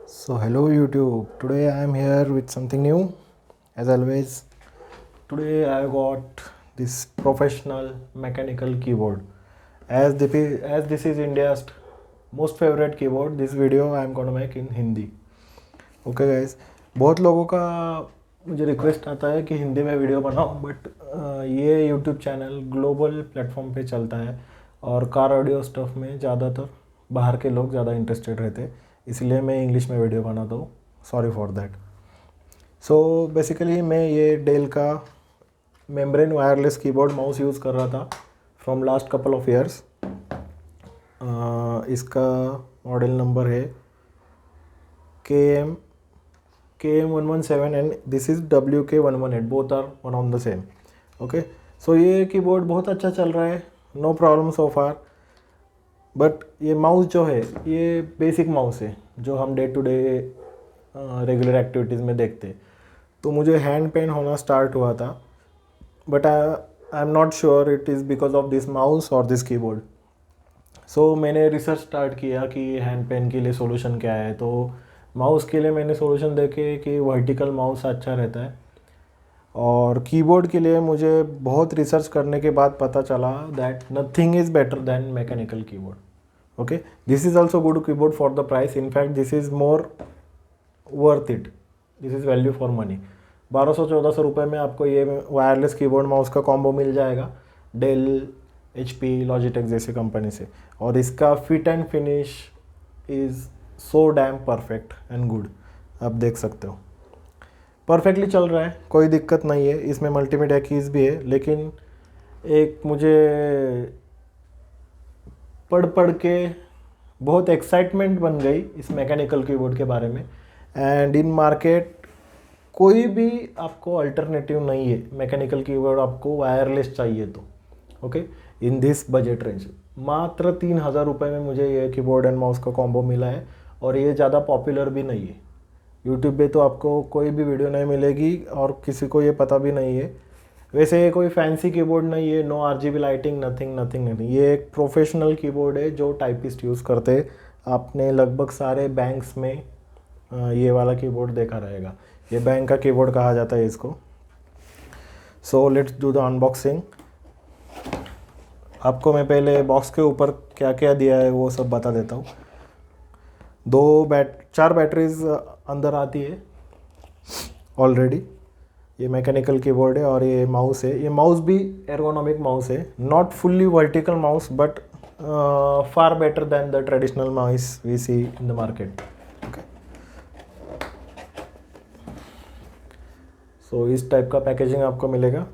So hello YouTube. Today I am here with something new. As always, today I got this professional mechanical keyboard. As this is India's most favorite keyboard, this video I am gonna make in Hindi. Okay guys, बहुत लोगों का मुझे request आता है कि हिंदी में video बनाओ, but ये यूट्यूब चैनल ग्लोबल प्लेटफॉर्म पे चलता है और कार ऑडियो स्टफ में ज़्यादातर बाहर के लोग ज़्यादा इंटरेस्टेड रहते हैं, इसलिए मैं इंग्लिश में वीडियो बनाता हूँ. Sorry for that. So basically मैं ये डेल का membrane wireless keyboard mouse use कर रहा था from last couple of years. इसका मॉडल नंबर है KM117 and this is WK118. both are one on the same. Okay, so ये keyboard बहुत अच्छा चल रहा है, no problem so far. But ये माउस जो है ये बेसिक माउस है जो हम day to day regular activities में देखते हैं. तो मुझे हैंड पेन होना स्टार्ट हुआ था, but I am not sure it is because of this mouse और दिस कीबोर्ड. सो मैंने रिसर्च स्टार्ट किया कि हैंड पेन के लिए सोल्यूशन क्या है. तो माउस के लिए मैंने सोल्यूशन देखे कि वर्टिकल माउस अच्छा रहता है, और कीबोर्ड के लिए मुझे बहुत रिसर्च करने के बाद पता चला that nothing is better than mechanical keyboard. Okay, this is also good keyboard for the price. In fact this is more worth it. This is value for money. 1200-1400 रुपये में आपको ये वायरलेस कीबोर्ड माउस का कॉम्बो मिल जाएगा del, HP, Logitech जैसे company से. और इसका fit and finish is so damn perfect and good. आप देख सकते हो परफेक्टली चल रहा है, कोई दिक्कत नहीं है. इसमें मल्टीमीडिया कीज़ भी है, लेकिन एक मुझे पढ़ के बहुत एक्साइटमेंट बन गई इस मैकेनिकल कीबोर्ड के बारे में. एंड इन मार्केट कोई भी आपको अल्टरनेटिव नहीं है मैकेनिकल कीबोर्ड. आपको वायरलेस चाहिए तो okay, in this budget range मात्र 3000 रुपये में मुझे ये कीबोर्ड एंड माउस का कॉम्बो मिला है. और ये ज़्यादा पॉपुलर भी नहीं है. यूट्यूब पे तो आपको कोई भी वीडियो नहीं मिलेगी और किसी को ये पता भी नहीं है. वैसे ये कोई फैंसी कीबोर्ड नहीं है, नो RGB लाइटिंग, नथिंग. ये एक प्रोफेशनल कीबोर्ड है जो टाइपिस्ट यूज़ करते हैं. आपने लगभग सारे बैंक्स में ये वाला कीबोर्ड देखा रहेगा. ये बैंक का कीबोर्ड कहा जाता है इसको. So let's do the unboxing. आपको मैं पहले बॉक्स के ऊपर क्या क्या दिया है वो सब बता देता हूँ. 4 बैटरीज अंदर आती है ऑलरेडी. ये मैकेनिकल कीबोर्ड है और ये माउस है. ये माउस भी एर्गोनॉमिक माउस है, not fully vertical mouse, but far better than the traditional mouse we see in the market. Okay, so इस टाइप का पैकेजिंग आपको मिलेगा.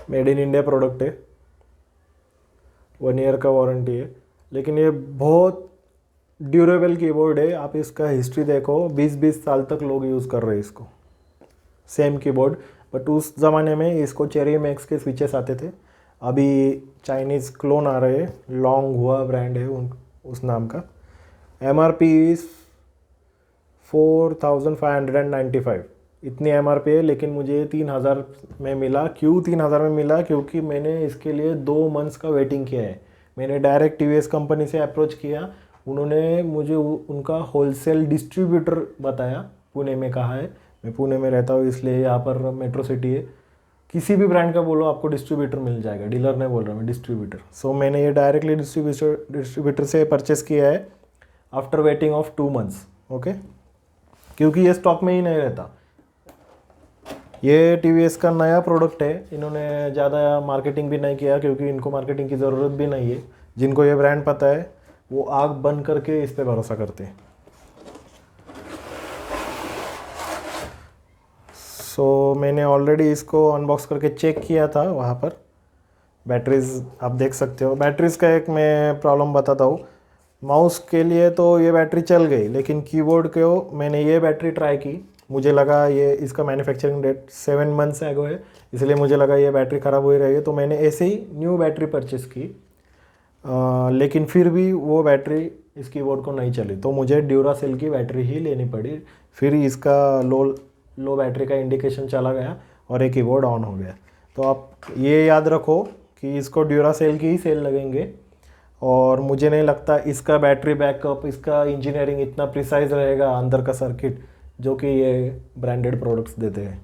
मेड इन इंडिया प्रोडक्ट है, 1 ईयर का वारंटी है. लेकिन ये बहुत ड्यूरेबल कीबोर्ड है. आप इसका हिस्ट्री देखो, 20-20 साल तक लोग यूज़ कर रहे हैं इसको, सेम कीबोर्ड. बट उस ज़माने में इसको चेरी मैक्स के स्विचेस आते थे. अभी चाइनीज़ क्लोन आ रहे हैं, लॉन्ग हुआ ब्रांड है उस नाम का. MRP इज़ 4595, इतनी MRP है. लेकिन मुझे 3000 में मिला. क्यों 3000 में मिला? क्योंकि मैंने इसके लिए 2 मंथ्स का वेटिंग किया है. मैंने डायरेक्ट TVS कंपनी से अप्रोच किया. उन्होंने मुझे उनका होलसेल डिस्ट्रीब्यूटर बताया, पुणे में कहा है. मैं पुणे में रहता हूँ, इसलिए यहाँ पर मेट्रो सिटी है. किसी भी ब्रांड का बोलो आपको डिस्ट्रीब्यूटर मिल जाएगा. डीलर नहीं बोल रहा मैं, डिस्ट्रीब्यूटर. सो मैंने ये डायरेक्टली डिस्ट्रीब्यूटर से परचेस किया है after waiting of 2 months. Okay, क्योंकि ये स्टॉक में ही नहीं रहता. ये TVS का नया प्रोडक्ट है. इन्होंने ज़्यादा मार्केटिंग भी नहीं किया क्योंकि इनको मार्केटिंग की ज़रूरत भी नहीं है. जिनको ये ब्रांड पता है वो आग बंद करके इस पे भरोसा करते हैं. सो मैंने ऑलरेडी इसको अनबॉक्स करके चेक किया था वहाँ पर. बैटरीज आप देख सकते हो. बैटरीज़ का एक मैं प्रॉब्लम बताता हूँ. माउस के लिए तो ये बैटरी चल गई, लेकिन कीबोर्ड को मैंने ये बैटरी ट्राई की. मुझे लगा ये इसका मैन्युफैक्चरिंग डेट 7 मंथ्स एगो है, इसलिए मुझे लगा ये बैटरी ख़राब हो ही रही है. तो मैंने ऐसे ही न्यू बैटरी परचेस की. लेकिन फिर भी वो बैटरी इस कीबोर्ड को नहीं चली, तो मुझे ड्यूरासेल की बैटरी ही लेनी पड़ी. फिर इसका लो बैटरी का इंडिकेशन चला गया और ये कीबोर्ड ऑन हो गया. तो आप ये याद रखो कि इसको ड्यूरासेल की ही सेल लगेंगे, और मुझे नहीं लगता इसका बैटरी बैकअप, इसका इंजीनियरिंग इतना प्रिसाइज रहेगा अंदर का सर्किट जो कि ये ब्रांडेड प्रोडक्ट्स देते हैं।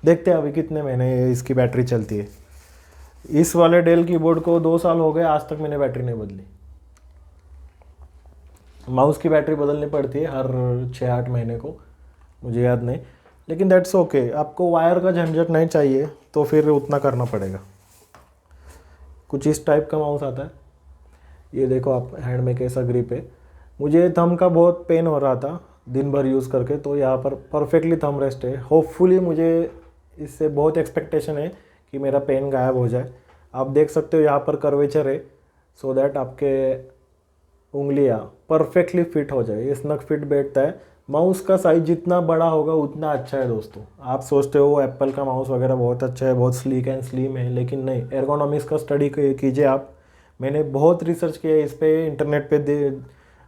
देखते हैं अभी कितने महीने इसकी बैटरी चलती है। इस वाले डेल कीबोर्ड को 2 साल हो गए, आज तक मैंने बैटरी नहीं बदली। माउस की बैटरी बदलनी पड़ती है हर 6-8 महीने को, मुझे याद नहीं, लेकिन दैट्स ओके। आपको वायर का झंझट नहीं चाहिए तो फिर उतना करना पड़ेगा। कुछ इस टाइप का माउस आता है, ये देखो आप हैंड में कैसा ग्रिप है। मुझे थंब का बहुत पेन हो रहा था दिन भर यूज़ करके, तो यहाँ पर परफेक्टली थंब रेस्ट है। होपफुली मुझे इससे बहुत एक्सपेक्टेशन है कि मेरा पेन गायब हो जाए। आप देख सकते हो यहाँ पर कर्वेचर है, सो दैट आपके उंगलियाँ परफेक्टली फिट हो जाए। ये स्नग फिट बैठता है। माउस का साइज जितना बड़ा होगा उतना अच्छा है दोस्तों। आप सोचते हो एप्पल का माउस वगैरह बहुत अच्छा है, बहुत स्लीक एंड स्लिम है, लेकिन नहीं, एर्गोनॉमिक्स का स्टडी कीजिए आप। मैंने बहुत रिसर्च किया है इस पर, इंटरनेट पे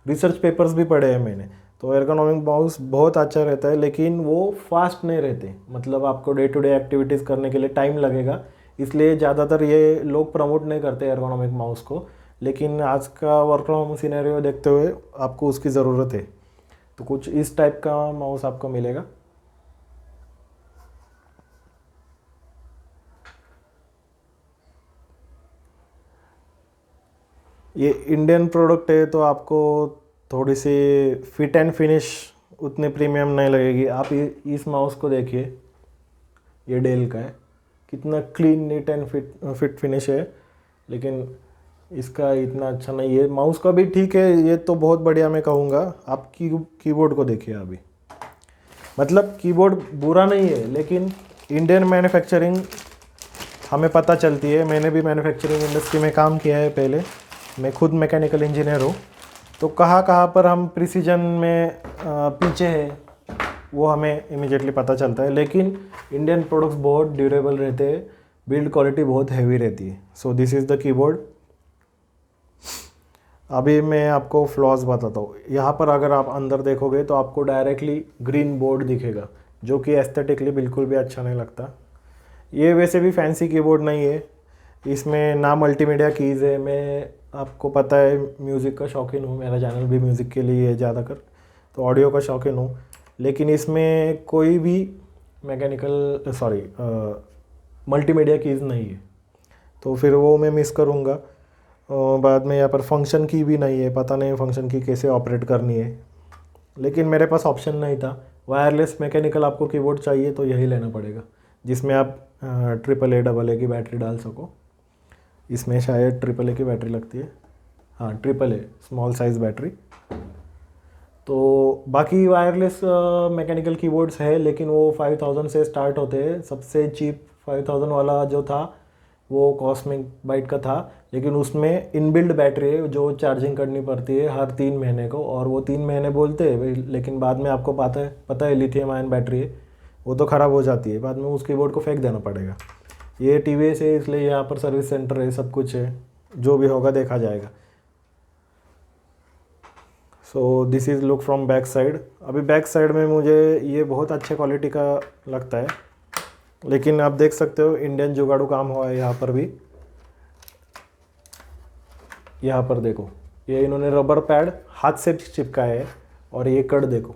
रिसर्च पेपर्स भी पढ़े हैं मैंने। तो एर्गोनॉमिक माउस बहुत अच्छा रहता है, लेकिन वो फास्ट नहीं रहते। मतलब आपको डे टू डे एक्टिविटीज़ करने के लिए टाइम लगेगा, इसलिए ज़्यादातर ये लोग प्रमोट नहीं करते एर्गोनॉमिक माउस को। लेकिन आज का वर्क फ्रॉम होम सिनेरियो देखते हुए आपको उसकी ज़रूरत है, तो कुछ इस टाइप का माउस आपको मिलेगा। ये इंडियन प्रोडक्ट है तो आपको थोड़ी सी फिट एंड फिनिश उतने प्रीमियम नहीं लगेगी। आप इस माउस को देखिए, ये डेल का है, कितना clean neat and fit finish है, लेकिन इसका इतना अच्छा नहीं है। माउस का भी ठीक है, ये तो बहुत बढ़िया मैं कहूँगा। आप कीबोर्ड को देखिए अभी, मतलब कीबोर्ड बुरा नहीं है, लेकिन इंडियन मैन्युफैक्चरिंग हमें पता चलती है। मैंने भी मैन्युफैक्चरिंग इंडस्ट्री में काम किया है पहले, मैं खुद मैकेनिकल इंजीनियर हूँ। तो कहाँ कहाँ पर हम प्रिसीजन में पीछे है वो हमें इमीडिएटली पता चलता है। लेकिन इंडियन प्रोडक्ट्स बहुत ड्यूरेबल रहते हैं, बिल्ड क्वालिटी बहुत हैवी रहती है। So this is the keyboard. अभी मैं आपको फ्लॉज बताता हूँ। यहाँ पर अगर आप अंदर देखोगे तो आपको डायरेक्टली ग्रीन बोर्ड दिखेगा, जो कि एस्थेटिकली बिल्कुल भी अच्छा नहीं लगता। ये वैसे भी फैंसी कीबोर्ड नहीं है, इसमें ना मल्टीमीडिया कीज़ है। मैं आपको पता है म्यूज़िक का शौकीन हूँ, मेरा चैनल भी म्यूज़िक के लिए है ज़्यादातर, तो ऑडियो का शौकीन हूँ। लेकिन इसमें कोई भी मल्टीमीडिया कीज़ नहीं है, तो फिर वो मैं मिस करूँगा। बाद में यहाँ पर फंक्शन की भी नहीं है, पता नहीं फंक्शन की कैसे ऑपरेट करनी है, लेकिन मेरे पास ऑप्शन नहीं था। वायरलेस मैकेनिकल आपको कीबोर्ड चाहिए तो यही लेना पड़ेगा, जिसमें आप AAA की बैटरी डाल सको। इसमें शायद AAA की बैटरी लगती है, हाँ AAA स्मॉल साइज़ बैटरी। तो बाकी वायरलेस मैकेनिकल कीबोर्ड्स है, लेकिन वो 5000 से स्टार्ट होते हैं। सबसे चीप 5000 वाला जो था वो कॉस्मिक बाइट का था, लेकिन उसमें इनबिल्ड बैटरी है जो चार्जिंग करनी पड़ती है हर 3 महीने को, और वो 3 महीने बोलते हैं, लेकिन बाद में आपको पता है लिथियम आयन बैटरी है, वो तो ख़राब हो जाती है, बाद में उस कीबोर्ड को फेंक देना पड़ेगा। ये टीवीएस है, इसलिए यहाँ पर सर्विस सेंटर है, सब कुछ है, जो भी होगा देखा जाएगा। So this is look from back side. अभी बैक साइड में मुझे ये बहुत अच्छे क्वालिटी का लगता है, लेकिन आप देख सकते हो इंडियन जुगाड़ू काम हुआ है यहाँ पर भी। यहाँ पर देखो, ये इन्होंने रबर पैड हाथ से चिपकाया है, और ये कट देखो,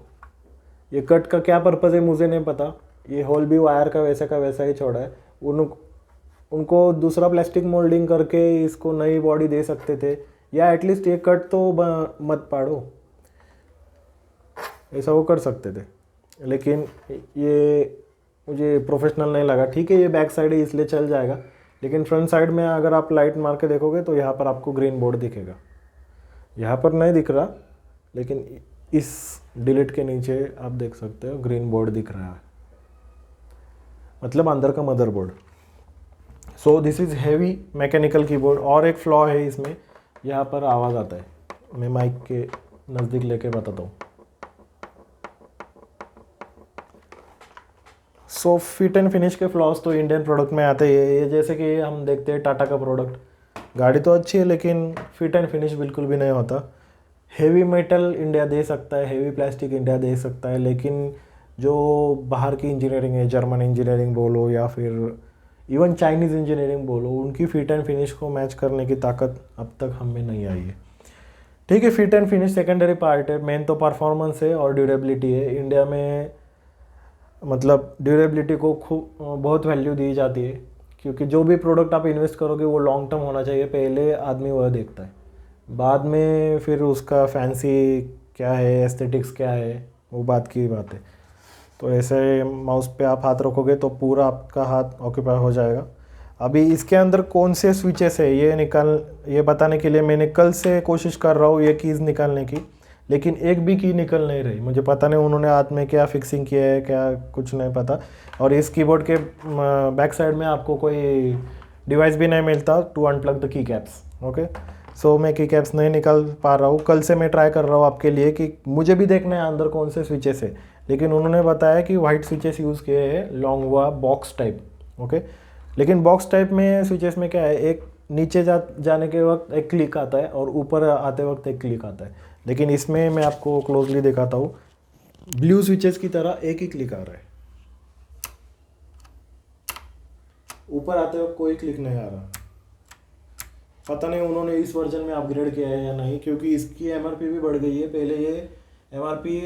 ये कट का क्या पर्पज़ है मुझे नहीं पता। ये होल भी वायर का वैसा ही छोड़ा है। उनको दूसरा प्लास्टिक मोल्डिंग करके इसको नई बॉडी दे सकते थे, या एटलीस्ट ये कट तो मत पाड़ो, ऐसा वो कर सकते थे, लेकिन ये मुझे प्रोफेशनल नहीं लगा। ठीक है, ये बैक साइड है इसलिए चल जाएगा, लेकिन फ्रंट साइड में अगर आप लाइट मार के देखोगे तो यहाँ पर आपको ग्रीन बोर्ड दिखेगा। यहाँ पर नहीं दिख रहा, लेकिन इस डिलीट के नीचे आप देख सकते हो ग्रीन बोर्ड दिख रहा है, मतलब अंदर का motherboard. So this is heavy mechanical keyboard. और एक फ्लॉ है इसमें, यहाँ पर आवाज़ आता है, मैं माइक के नज़दीक लेके बताता हूँ। सो फिट एंड फिनिश के फ्लॉस तो इंडियन प्रोडक्ट में आते ही है। ये जैसे कि हम देखते हैं टाटा का प्रोडक्ट, गाड़ी तो अच्छी है लेकिन फिट एंड फिनिश बिल्कुल भी नहीं होता। हेवी मेटल इंडिया दे सकता है, हेवी प्लास्टिक इंडिया दे सकता है, लेकिन जो बाहर की इंजीनियरिंग है, जर्मन इंजीनियरिंग बोलो या फिर इवन चाइनीज़ इंजीनियरिंग बोलो, उनकी फिट एंड फिनिश को मैच करने की ताकत अब तक हम में नहीं आई है। ठीक है, fit and finish secondary part है, मेन तो परफॉर्मेंस है और ड्यूरेबिलिटी है। इंडिया में मतलब ड्यूरेबिलिटी को खूब बहुत वैल्यू दी जाती है, क्योंकि जो भी प्रोडक्ट आप इन्वेस्ट करोगे वो लॉन्ग टर्म होना चाहिए, पहले आदमी वह देखता है, बाद में फिर उसका फैंसी क्या है, एस्थेटिक्स क्या है, वो बात की बात है। तो ऐसे माउस पे आप हाथ रखोगे तो पूरा आपका हाथ ऑक्यूपाई हो जाएगा। अभी इसके अंदर कौन से स्विचेस है ये बताने के लिए मैंने कल से कोशिश कर रहा हूँ ये कीज़ निकालने की, लेकिन एक भी की निकल नहीं रही। मुझे पता नहीं उन्होंने हाथ में क्या फिक्सिंग किया है, क्या कुछ नहीं पता। और इस कीबोर्ड के बैक साइड में आपको कोई डिवाइस भी नहीं मिलता to unplug the key caps. Okay, so मैं की कैप्स नहीं निकाल पा रहा हूँ। कल से मैं ट्राई कर रहा हूँ आपके लिए कि मुझे भी देखना है अंदर कौन से स्विचेस है, लेकिन उन्होंने बताया कि वाइट स्विचेस यूज़ किए हैं, लॉन्ग हुआ बॉक्स टाइप। ओके, लेकिन बॉक्स टाइप में स्विचेस में क्या है, एक नीचे जाने के वक्त एक क्लिक आता है और ऊपर आते वक्त एक क्लिक आता है, लेकिन इसमें मैं आपको क्लोजली दिखाता हूँ, ब्लू स्विचेस की तरह एक ही क्लिक आ रहा है, ऊपर आते वक्त कोई क्लिक नहीं आ रहा। पता नहीं उन्होंने इस वर्जन में अपग्रेड किया है या नहीं, क्योंकि इसकी एमआरपी भी बढ़ गई है। पहले ये एमआरपी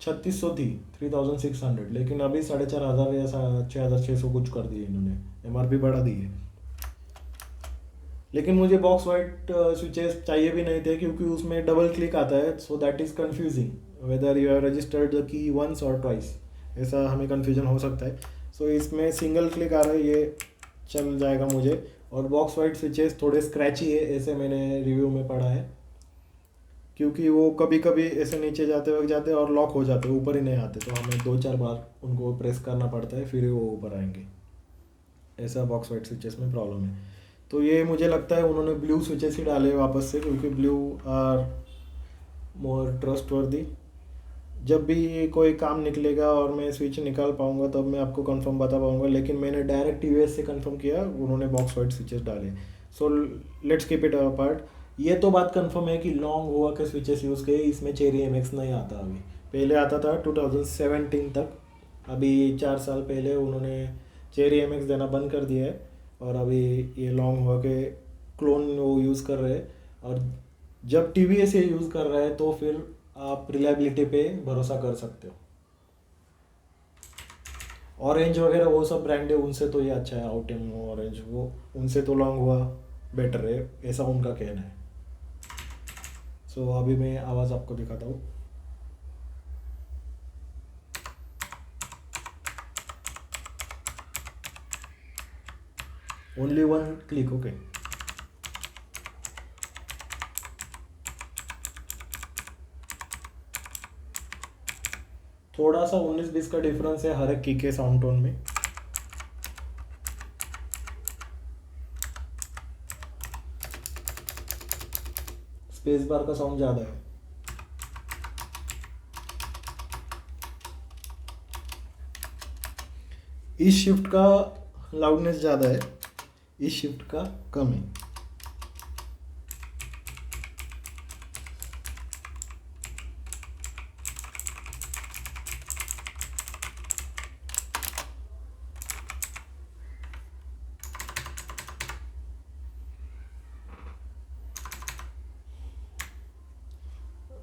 3600 थी, 3600, लेकिन अभी 4500 या 6600 कुछ कर दिए इन्होंने, एमआरपी बढ़ा दी है। लेकिन मुझे बॉक्स वाइट स्विचेस चाहिए भी नहीं थे, क्योंकि उसमें डबल क्लिक आता है, so that is confusing whether you have registered the key once or twice, ऐसा हमें कन्फ्यूजन हो सकता है। सो इसमें सिंगल क्लिक आ रहा है, ये चल जाएगा मुझे। और बॉक्स वाइट स्विचेस थोड़े स्क्रैची है, ऐसे मैंने रिव्यू में पढ़ा है, क्योंकि वो कभी कभी ऐसे नीचे जाते वक्त जाते और लॉक हो जाते, ऊपर ही नहीं आते, तो हमें 2-4 बार उनको प्रेस करना पड़ता है, फिर वो ऊपर आएंगे। ऐसा बॉक्स वाइट स्विचेस में प्रॉब्लम है। तो ये मुझे लगता है उन्होंने ब्लू स्विचेस ही डाले वापस से, क्योंकि ब्लू आर मोर ट्रस्टवर्दी। जब भी कोई काम निकलेगा और मैं स्विच निकाल पाऊंगा तब मैं आपको कंफर्म बता पाऊंगा, लेकिन मैंने डायरेक्ट टीवीएस से कंफर्म किया, उन्होंने बॉक्स वाइट स्विचेस डाले। So let's keep it apart. ये तो बात कंफर्म है कि लॉन्ग हुआ के स्विचेस यूज़ किए, इसमें चेरी एमएक्स नहीं आता अभी, पहले आता था 2017 तक, अभी 4 साल पहले उन्होंने चेरी एमएक्स देना बंद कर दिया है, और अभी ये लॉन्ग हुआ के क्लोन वो यूज़ कर रहे हैं। और जब टीवीएस ये यूज़ कर रहा है तो फिर आप रिलायबिलिटी पे भरोसा कर सकते हो। ऑरेंज वगैरह वो सब ब्रांड है, उनसे तो ये अच्छा है, आउटेम ऑरेंज, वो उनसे तो लॉन्ग हुआ बेटर है, ऐसा उनका कहना है। सो अभी मैं आवाज़ आपको दिखाता हूँ। Only one click. ओके, थोड़ा सा 19-20 का डिफरेंस है हर एक की के साउंड टोन में। स्पेस बार का साउंड ज़्यादा है। इस शिफ्ट का लाउडनेस ज़्यादा है, इस शिफ्ट का कम है।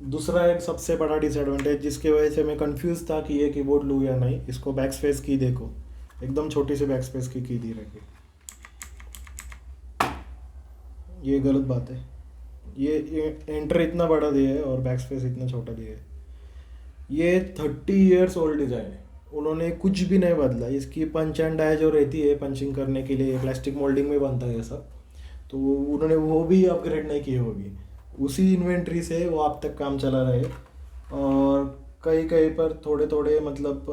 दूसरा एक सबसे बड़ा डिसएडवांटेज जिसकी वजह से मैं कंफ्यूज था कि ये कीबोर्ड लूँ या नहीं, इसको बैक स्पेस की देखो, एकदम छोटी सी बैक स्पेस की दी रखी, ये गलत बात है। ये एंटर इतना बड़ा दिया है और बैक स्पेस इतना छोटा दिया है। ये 30 ईयर्स ओल्ड डिज़ाइन है, उन्होंने कुछ भी नहीं बदला। इसकी पंच एंड डाई जो रहती है पंचिंग करने के लिए, प्लास्टिक मोल्डिंग में बनता है ये सब, तो उन्होंने वो भी अपग्रेड नहीं की होगी, उसी इन्वेंट्री से वो अब तक काम चला रहे। और कहीं कहीं पर थोड़े थोड़े मतलब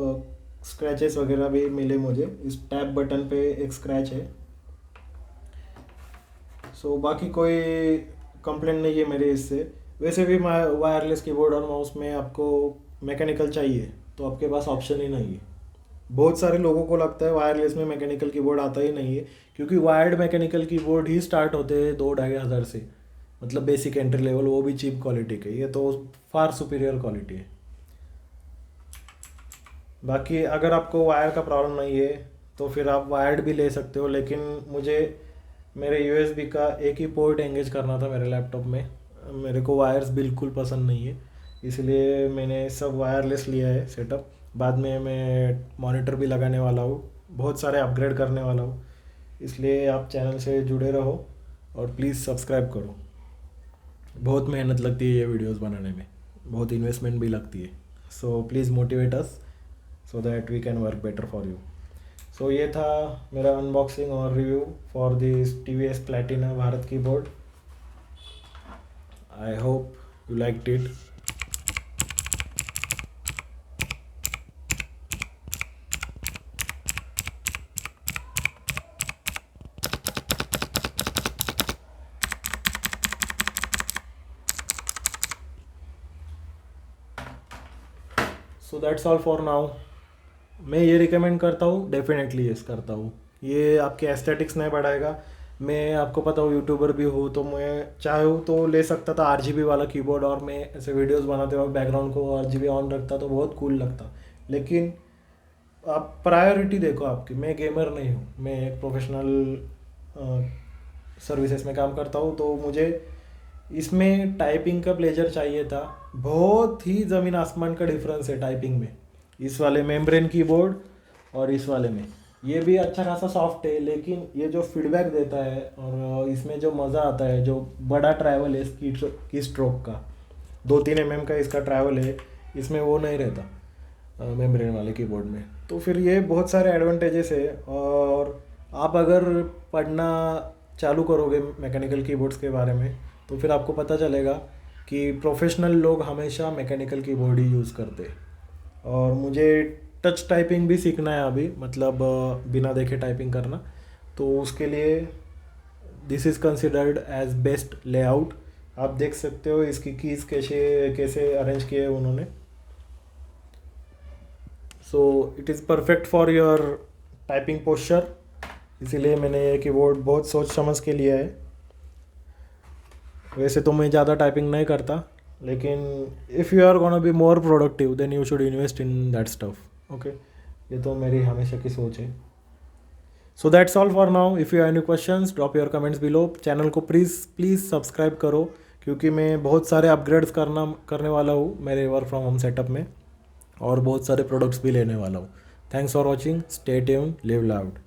स्क्रैचेस वगैरह भी मिले मुझे, इस टैप बटन पे एक स्क्रैच है। सो बाकी कोई कंप्लेंट नहीं है मेरे इससे। वैसे भी वायरलेस कीबोर्ड और माउस में आपको मैकेनिकल चाहिए, तो आपके पास ऑप्शन ही नहीं है। बहुत सारे लोगों को लगता है वायरलेस में मैकेनिकल कीबोर्ड आता ही नहीं है, क्योंकि वायर्ड मैकेनिकल कीबोर्ड ही स्टार्ट होते हैं 2-2,500 से, मतलब बेसिक एंट्री लेवल, वो भी चीप क्वालिटी के। ये तो फार सुपीरियर क्वालिटी है। बाकी अगर आपको वायर का प्रॉब्लम नहीं है तो फिर आप वायर्ड भी ले सकते हो, लेकिन मुझे मेरे USB का एक ही पोर्ट एंगेज करना था मेरे लैपटॉप में। मेरे को वायर्स बिल्कुल पसंद नहीं है, इसलिए मैंने सब वायरलेस लिया है सेटअप। बाद में मैं मॉनिटर भी लगाने वाला हूँ, बहुत सारे अपग्रेड करने वाला हूँ। इसलिए आप चैनल से जुड़े रहो और प्लीज़ सब्सक्राइब करो। बहुत मेहनत लगती है ये वीडियोस बनाने में, बहुत इन्वेस्टमेंट भी लगती है। So please motivate us so that we can work better for you. So ये था मेरा अनबॉक्सिंग और review for this TVS Platina Bharat keyboard. I hope you liked it. So that's all for now. मैं ये recommend करता हूँ, definitely yes करता हूँ। ये आपके एस्थेटिक्स नहीं बढ़ाएगा। मैं आपको पता हूँ यूट्यूबर भी हूँ, तो मैं चाहूँ तो ले सकता था RGB वाला कीबोर्ड, और मैं ऐसे वीडियोस बनाते वक्त बैकग्राउंड को RGB ऑन रखता तो बहुत कूल लगता। लेकिन आप प्रायोरिटी देखो आपकी। मैं गेमर नहीं हूँ, मैं एक प्रोफेशनल सर्विसेज में काम करता हूँ, तो मुझे इसमें टाइपिंग का प्लेजर चाहिए था। बहुत ही ज़मीन आसमान का डिफरेंस है टाइपिंग में, इस वाले मेम्ब्रेन कीबोर्ड और इस वाले में। ये भी अच्छा खासा सॉफ्ट है, लेकिन ये जो फीडबैक देता है और इसमें जो मज़ा आता है, जो बड़ा ट्रैवल है की स्ट्रोक का, 2-3 mm का इसका ट्रैवल है, इसमें वो नहीं रहता मेम्ब्रेन वाले कीबोर्ड में। तो फिर ये बहुत सारे एडवांटेजेस है। और आप अगर पढ़ना चालू करोगे मैकेनिकल कीबोर्ड्स के बारे में, तो फिर आपको पता चलेगा कि प्रोफेशनल लोग हमेशा मैकेनिकल कीबोर्ड ही यूज़ करते हैं। और मुझे टच टाइपिंग भी सीखना है अभी, मतलब बिना देखे टाइपिंग करना। तो उसके लिए this is considered as best layout. आप देख सकते हो इसकी कीज़ कैसे कैसे अरेंज किए हैं उन्होंने। So it is perfect for your typing posture. इसीलिए मैंने ये कीबोर्ड बहुत सोच समझ के लिया है। वैसे तो मैं ज़्यादा टाइपिंग नहीं करता, लेकिन if you are gonna be more productive then you should invest in that stuff. Okay, ये तो मेरी हमेशा की सोच है। So that's all for now. If you have any questions drop your comments below. Channel को प्लीज़ सब्सक्राइब करो, क्योंकि मैं बहुत सारे अपग्रेड्स करने वाला हूँ मेरे वर्क फ्रॉम होम सेटअप में, और बहुत सारे प्रोडक्ट्स भी लेने वाला हूँ। Thanks for watching, stay tuned, live loud.